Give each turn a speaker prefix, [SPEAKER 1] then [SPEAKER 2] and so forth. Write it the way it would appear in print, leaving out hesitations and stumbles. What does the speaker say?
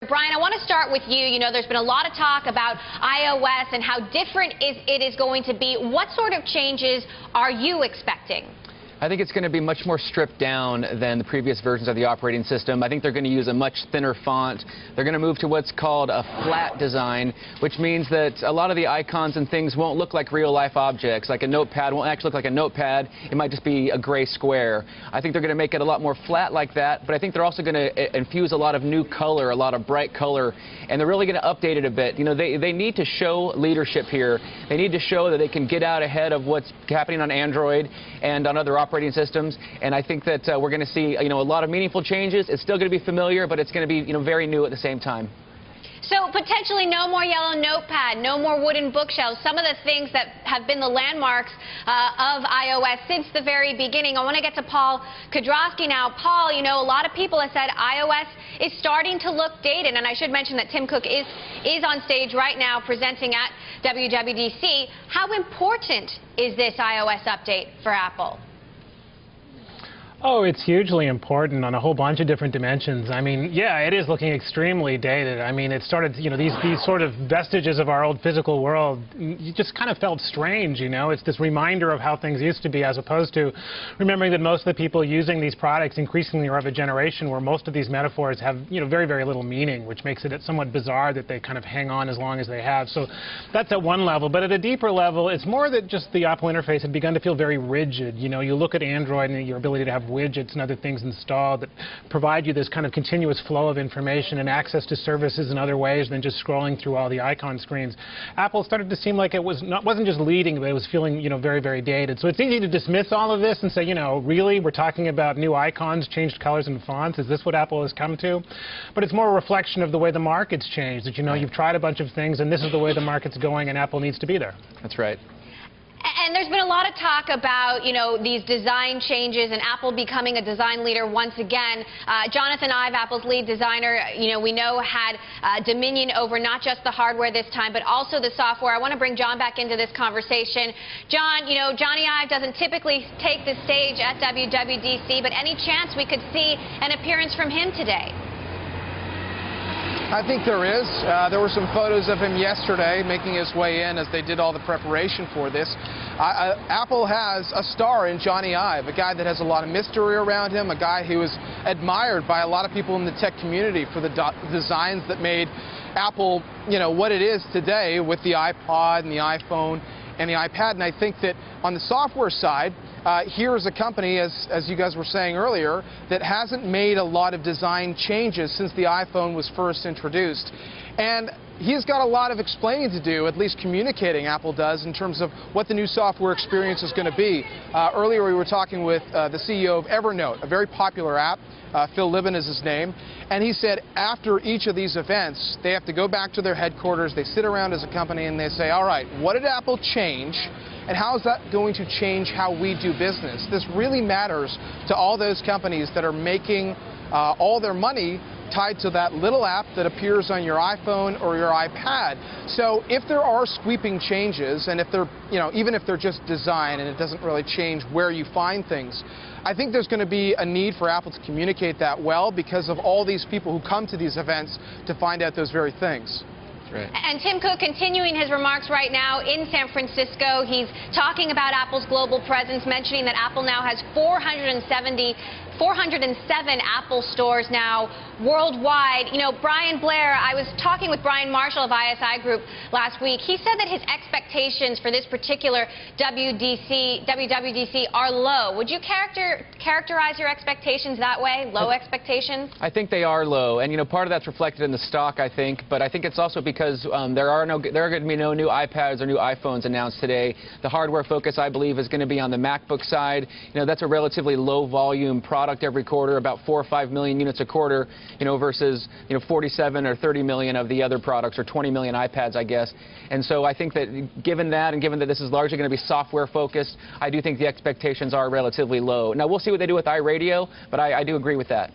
[SPEAKER 1] Brian, I want to start with you. You know, there's been a lot of talk about iOS and how different it is going to be. What sort of changes are you expecting?
[SPEAKER 2] I think it's going to be much more stripped down than the previous versions of the operating system. I think they're going to use a much thinner font. They're going to move to what's called a flat design, which means that a lot of the icons and things won't look like real-life objects. Like a notepad won't actually look like a notepad. It might just be a gray square. I think they're going to make it a lot more flat like that, but I think they're also going to infuse a lot of new color, a lot of bright color, and they're really going to update it a bit. You know, they need to show leadership here. They need to show that they can get out ahead of what's happening on Android and on other operating systems, and I think that we're going to see, a lot of meaningful changes. It's still going to be familiar, but it's going to be, very new at the same time.
[SPEAKER 1] So potentially no more yellow notepad, no more wooden bookshelves, some of the things that have been the landmarks of iOS since the very beginning. I want to get to Paul Kudrowski now. Paul, a lot of people have said iOS is starting to look dated, and I should mention that Tim Cook is on stage right now presenting at WWDC. How important is this iOS update for Apple?
[SPEAKER 3] Oh, it's hugely important on a whole bunch of different dimensions. I mean, yeah, it is looking extremely dated. I mean, it started, these sort of vestiges of our old physical world, you just kind of felt strange, It's this reminder of how things used to be, as opposed to remembering that most of the people using these products increasingly are of a generation where most of these metaphors have, very, very little meaning, which makes it somewhat bizarre that they kind of hang on as long as they have. So that's at one level. But at a deeper level, it's more that just the Apple interface had begun to feel very rigid. You look at Android and your ability to have widgets and other things installed that provide you this kind of continuous flow of information and access to services in other ways than just scrolling through all the icon screens. Apple started to seem like it wasn't just leading, but it was feeling, very, very dated. So it's easy to dismiss all of this and say, really, we're talking about new icons, changed colors and fonts. Is this what Apple has come to? But it's more a reflection of the way the market's changed, that, you've tried a bunch of things and this is the way the market's going and Apple needs to be there.
[SPEAKER 2] That's right.
[SPEAKER 1] And there's been a lot of talk about, these design changes and Apple becoming a design leader once again. Jonathan Ive, Apple's lead designer, we know had dominion over not just the hardware this time, but also the software. I want to bring John back into this conversation. John, Johnny Ive doesn't typically take the stage at WWDC, but any chance we could see an appearance from him today?
[SPEAKER 4] I think there is. There were some photos of him yesterday making his way in as they did all the preparation for this. Apple has a star in Johnny Ive, a guy that has a lot of mystery around him, a guy who is admired by a lot of people in the tech community for the designs that made Apple, what it is today with the iPod and the iPhone and the iPad. And I think that on the software side, here is a company, as you guys were saying earlier, that hasn't made a lot of design changes since the iPhone was first introduced. And he's got a lot of explaining to do, at least communicating, Apple does, in terms of what the new software experience is going to be. Earlier we were talking with the CEO of Evernote, a very popular app. Phil Libin is his name. And he said after each of these events, they have to go back to their headquarters, they sit around as a company and they say, all right, what did Apple change? And how is that going to change how we do business? This really matters to all those companies that are making all their money tied to that little app that appears on your iPhone or your iPad. So if there are sweeping changes, and if they're, even if they're just design and it doesn't really change where you find things, I think there's going to be a need for Apple to communicate that well because of all these people who come to these events to find out those very things.
[SPEAKER 1] Right. And Tim Cook continuing his remarks right now in San Francisco. He's talking about Apple's global presence, mentioning that Apple now has 407 Apple stores now worldwide. Brian Blair, I was talking with Brian Marshall of ISI Group last week. He said that his expectations for this particular WWDC are low. Would you characterize your expectations that way, low expectations?
[SPEAKER 2] I think they are low, and part of that's reflected in the stock, I think, but I think it's also because there are going to be no new iPads or new iPhones announced today. The hardware focus, I believe, is going to be on the MacBook side. That's a relatively low volume product every quarter, about 4 or 5 million units a quarter, versus 47 or 30 million of the other products, or 20 million iPads, I guess. And so I think that given that, and given that this is largely going to be software focused, I do think the expectations are relatively low. Now we'll see what they do with iRadio, but I do agree with that.